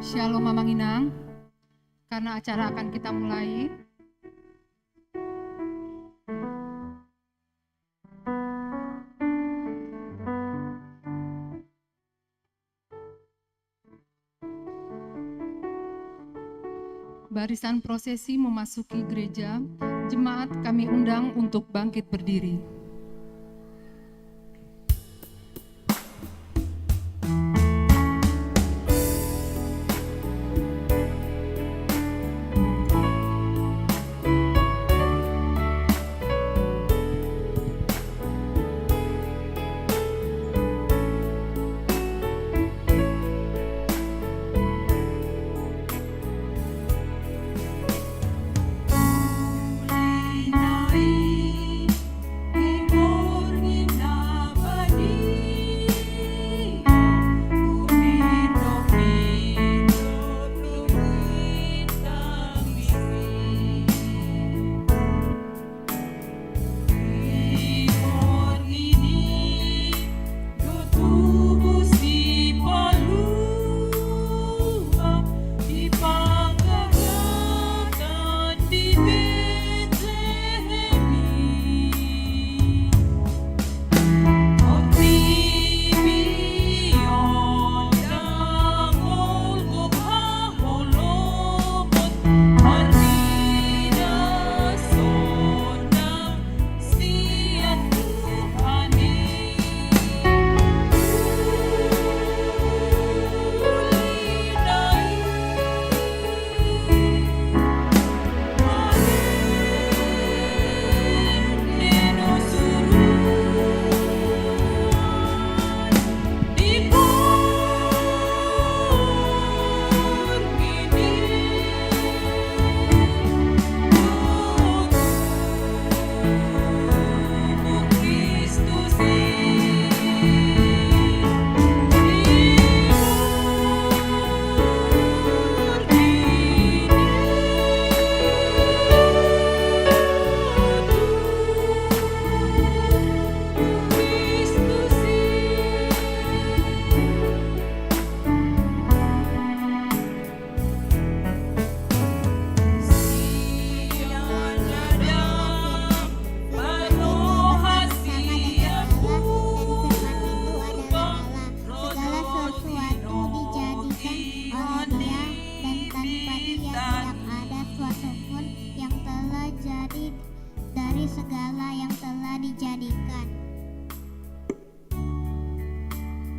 Shalom Mamang Inang, karena acara akan kita mulai. Barisan prosesi memasuki gereja, jemaat kami undang untuk bangkit berdiri.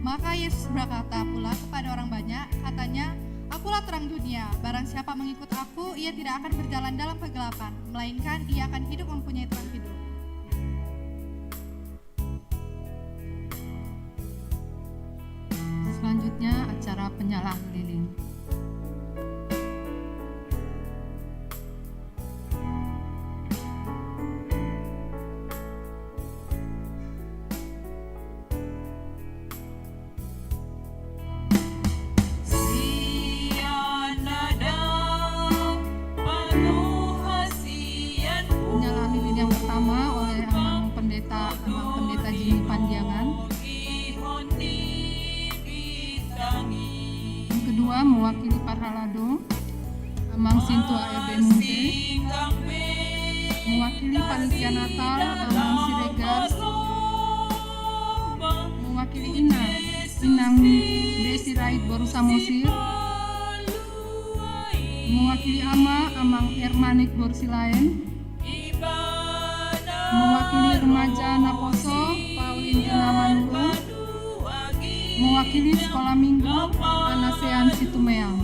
Maka Yesus berkata pula kepada orang banyak, katanya, "Akulah terang dunia, barang siapa mengikut aku, ia tidak akan berjalan dalam kegelapan, melainkan ia akan hidup mempunyai terang hidup." Selanjutnya acara penyalaan lilin. Mewakili Parhalado, Amang Sintua RB Munte. Mewakili Panitia Natal, Amang Siregar. Mewakili Inang Desi Rait Boru Samosir. Mewakili Amang Ermanik Borsilain. Mewakili Remaja Naposo, Paulin Dinamanulu. Mewakili Sekolah Minggu, Anasean Situmeang.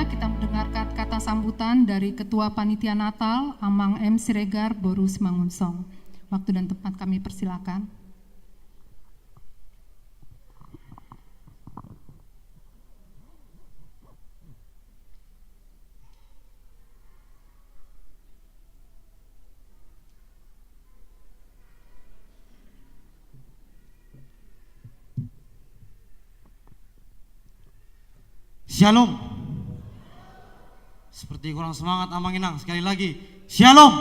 Selanjutnya kita mendengarkan kata sambutan dari Ketua Panitia Natal Amang M. Siregar Boru Simangunsong. Waktu dan tempat kami persilakan. Shalom. Seperti kurang semangat Amang Inang, sekali lagi Shalom.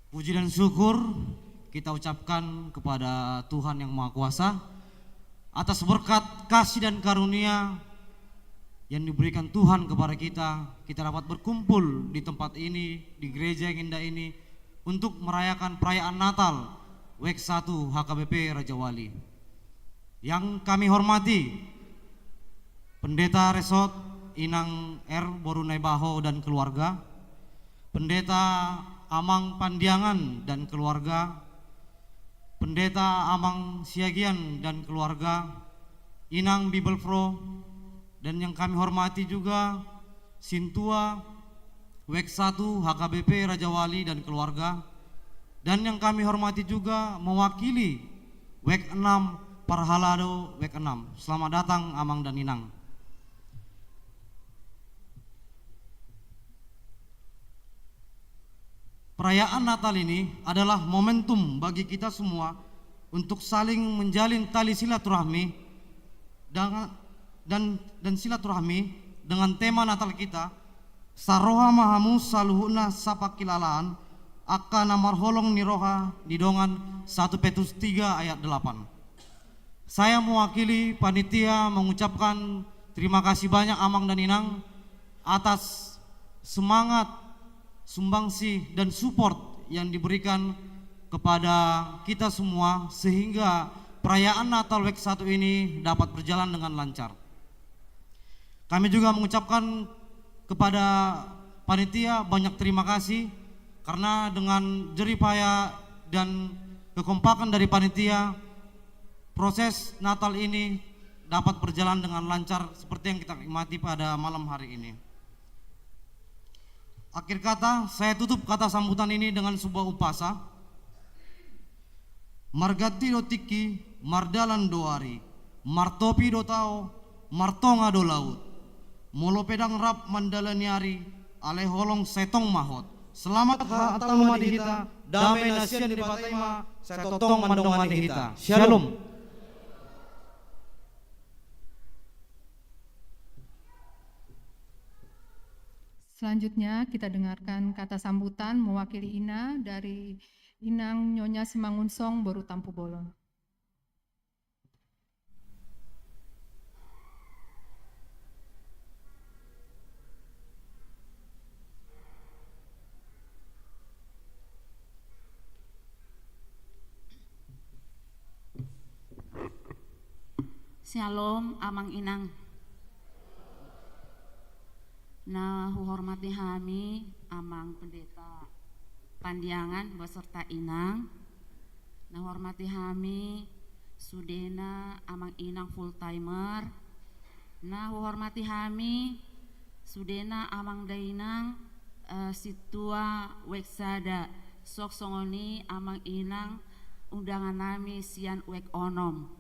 Puji dan syukur kita ucapkan kepada Tuhan yang Maha Kuasa atas berkat, kasih dan karunia yang diberikan Tuhan kepada kita dapat berkumpul di tempat ini, di gereja yang indah ini untuk merayakan perayaan Natal WEK 1 HKBP Raja Wali. Yang kami hormati Pendeta Resort Inang R. Borunai Baho dan keluarga, Pendeta Amang Pandiangan dan keluarga, Pendeta Amang Siagian dan keluarga, Inang Bibelfro, dan yang kami hormati juga Sintua WEK 1 HKBP Raja Wali dan keluarga, dan yang kami hormati juga mewakili WEK 6 Parhalado WEK 6. Selamat datang Amang dan Inang. Perayaan Natal ini adalah momentum bagi kita semua untuk saling menjalin tali silaturahmi dan silaturahmi dengan tema Natal kita Saroha Mahamu Saluhuna Sapakilalaan Aka Namar Holong Niroha Didongan 1 Petrus 3 ayat 8. Saya mewakili panitia mengucapkan terima kasih banyak Amang dan Inang atas semangat, sumbangsi dan support yang diberikan kepada kita semua sehingga perayaan Natal WEK 1 ini dapat berjalan dengan lancar. Kami juga mengucapkan kepada panitia banyak terima kasih karena dengan jerih payah dan kekompakan dari panitia proses Natal ini dapat berjalan dengan lancar seperti yang kita nikmati pada malam hari ini. Akhir kata, saya tutup kata sambutan ini dengan sebuah upasa. Margati do tiki, mardalan doari, martopi do tao, martonga do laut, molo pedang rap mandalaniari, ale holong setong mahot. Selamat hatang madihita, damai nasian di bataima, setotong mandong madihita. Shalom. Selanjutnya kita dengarkan kata sambutan mewakili INA dari Inang Nyonya Simangunsong Boru Tampu Bolon. Shalom Amang Inang. Nah, hormati kami Amang Pendeta Pandiangan beserta Inang. Nah, hormati kami Sudena Amang Inang full timer. Nah, hormati kami Sudena Amang Dainang Situa Weksada Sok Songoni Amang Inang undangan nami sian wek onom.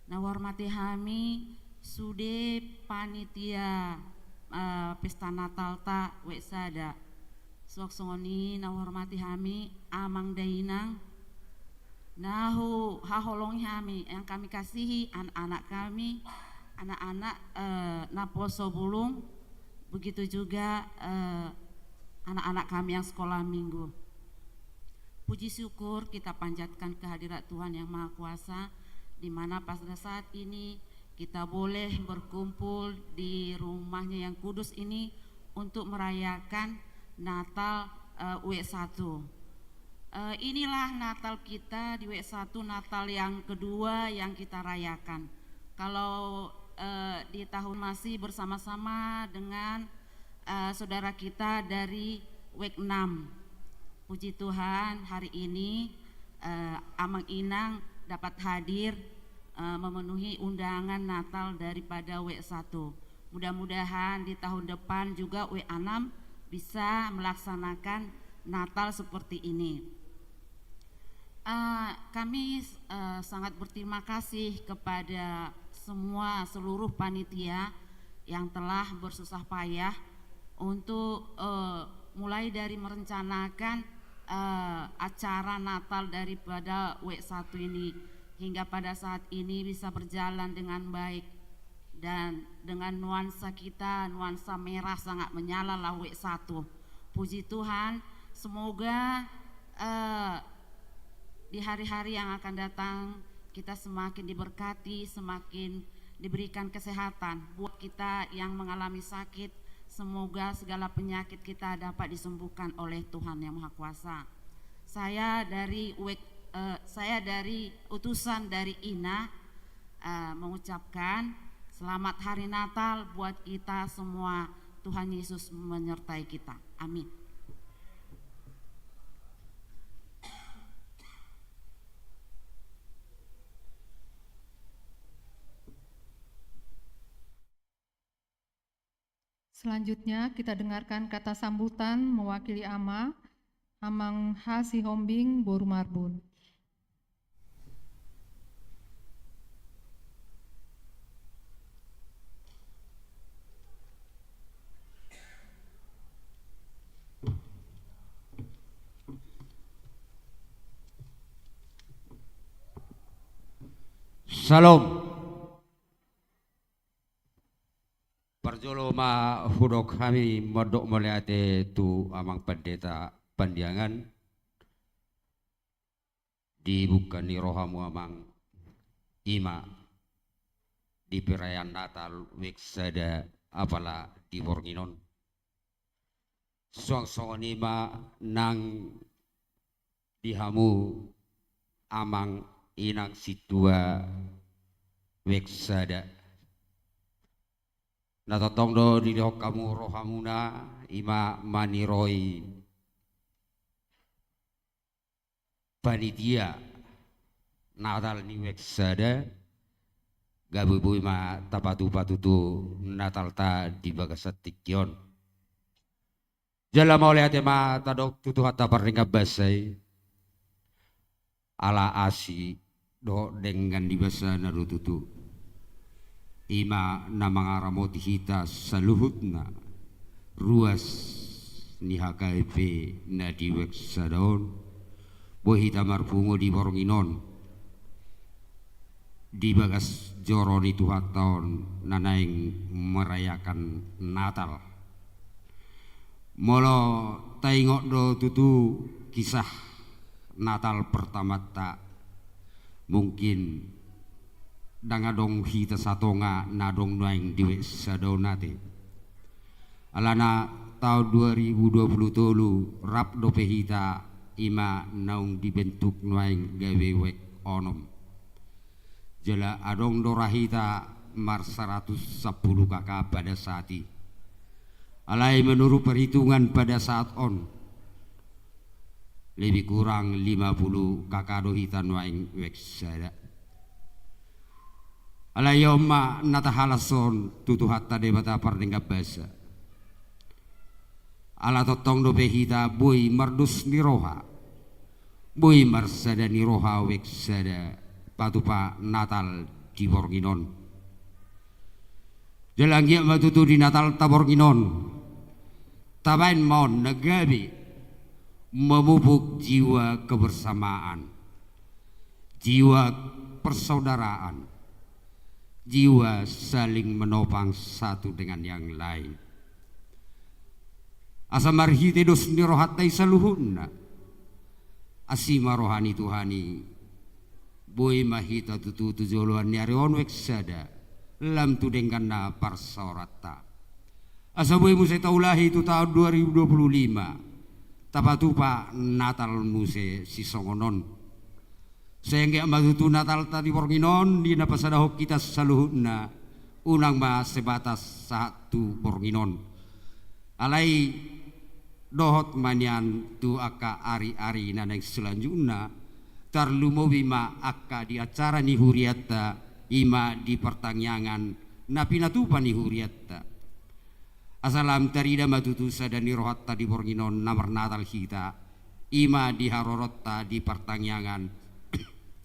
Nah, hormati kami Sude panitia pesta Natal ta Weksada sok songoni. Nah, hormati kami Amang Dainang. Nahu haholongi kami yang kami kasihi anak-anak kami, anak-anak Naposo Bulung, begitu juga anak-anak kami yang sekolah minggu. Puji syukur kita panjatkan kehadirat Tuhan yang Maha Kuasa, di mana pada saat ini kita boleh berkumpul di rumahnya yang kudus ini untuk merayakan Natal WEK 1. Inilah Natal kita di WEK 1, Natal yang kedua yang kita rayakan. Kalau di tahun masih bersama-sama dengan saudara kita dari WEK 6. Puji Tuhan hari ini Amang Inang dapat hadir memenuhi undangan Natal daripada W1. Mudah-mudahan di tahun depan juga W6 bisa melaksanakan Natal seperti ini. Kami sangat berterima kasih kepada seluruh panitia yang telah bersusah payah untuk mulai dari merencanakan acara Natal daripada W1 ini hingga pada saat ini bisa berjalan dengan baik, dan dengan nuansa merah sangat menyala lah W1. Puji Tuhan, semoga di hari-hari yang akan datang kita semakin diberkati, semakin diberikan kesehatan. Buat kita yang mengalami sakit, semoga segala penyakit kita dapat disembuhkan oleh Tuhan Yang Maha Kuasa. Saya dari utusan dari INA mengucapkan selamat hari Natal buat kita semua. Tuhan Yesus menyertai kita. Amin. Selanjutnya kita dengarkan kata sambutan mewakili Amang H. Sihombing Boru Marbun. Salam. Parjolo ma hudok kami modok meliate tu amang pendeta pandiangan dibuka ni rohamu amang ima di perayaan Natal wiksada apalah di Borginon suang ima nang dihamu amang inang situa wiksada natotongdo di kamu rohamuna ima maniroi panitia Natal ni weksada gabubu ima tapatu-patutu Natal ta di bagasatikyon jala mau lihat ma tadok tutu hatta parringab basai ala asi do dengan di basa narututu ima namangaramot hita saluhutna ruas ni HKP na diwek sadaon bohita marpungo di Borginon di bagas joron itu tahun nanaing merayakan Natal molo taingok do tutu kisah Natal pertama tak mungkin dangadong hita satonga nadong naing diwe sadonate alana tahun 2020 rap dope hita ima naung dibentuk naing gawe wek onom jela adong dorahita mar 110 kakak pada saat ini alai menurut perhitungan pada saat on lebih kurang 50 kakak dohita naing wek sada alayoma natahalason tutu hatta debata pardenga basa ala totong do behita boy mardus niroha boy marsada niroha weksada patupa Natal di Borginon jalangia matutu di Natal ta Borginon tabain mon nagabi memupuk jiwa kebersamaan jiwa persaudaraan jiwa saling menopang satu dengan yang lain. Asamar hitedos ni rohatai saluhunna. Asima rohani Tuhani. Boy mahita tutu tujoluan ni arion weksada. Lam tu dengan na parsaurata. Asa boy muse taulahi itu tahun 2025. Tapatupa Natal muse si songonon. Sehingga matutu Natal tadi Borginon di napasadahok kita saluhuna unang ma sebatas satu Borginon alai dohot manyan tu aka ari-ari naneng selanjutnya tarlumowi ma akka di acara ni huriatta ima di pertanyaan napi natupa ni huriatta asalam tarida matutusa dan ni rohatta di borginon namar natal kita ima di harorotta di pertanyaan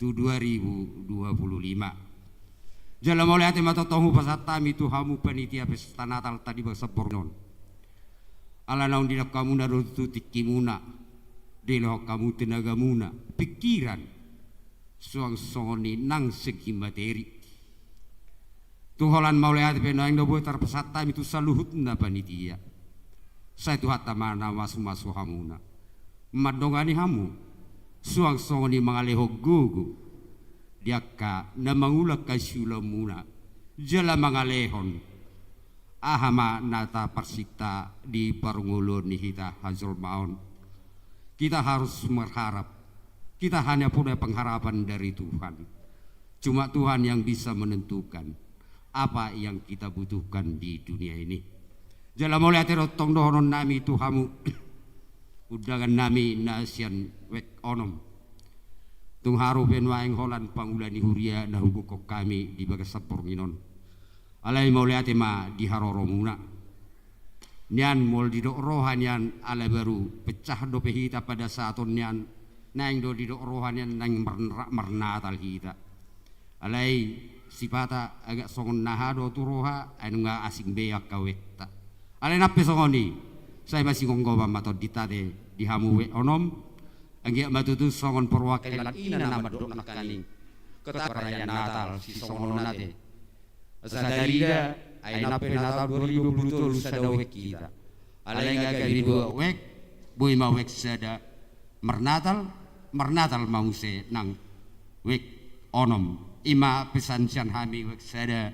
tu 2025 jalan oleh hati matotongu pasatami Tuhamu panitia pesta natal tadi bahasa borginon ala naun dinak kamu narutu tikimuna delo kamu tenaga muna pikiran suang songoni nang segi materi tuholan maulai hati penang dobo terpesata itu saluhut na panitia saya tu hatta mana masu hamuna madongani hamu suang songoni mangaleho gugu diaka na mangulak kasyula muna jala mangalehon ahama nata persita di parungulun ni hita hazul maun. Kita harus berharap. Kita hanya punya pengharapan dari Tuhan. Cuma Tuhan yang bisa menentukan apa yang kita butuhkan di dunia ini. Jala mulai terotong dohonon nami Tuhamu. Udangan nami nasian wek onom. Tung haru penwaeng holan pangulani huria na hugukok kami di bagasapor nginon. Alay mulai ma di haroromuna. Nian mol di dok rohan yan ala baru pecah do pehita pada saat nian nang do di dok rohan yan nang mernatal hita alai sipata agak songon nahado tu roha anu nga asing beak kaweta alai nape songoni saya masih ngonggo mato ditade di hamu we onom anggia matutu songon perwakilan ina nama dok nakaning kota perayaan Natal si songon nate sadarida ay nape Natal 2020 sada wek kita alay nga garibo wek boy ma wek sada mernatal mause nang wek onom ima pesan sian hami wek sada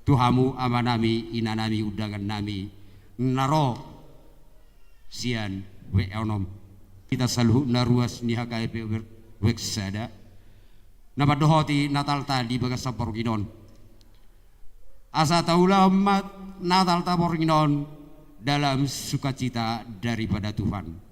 Tuhamu amanami inanami udangan nami naro sian wek onom kita selalu naruas ni hakai wek sada napadohoti Natal tadi bagas saporginon asa taulah umat Natal taborginon dalam sukacita daripada Tuhan.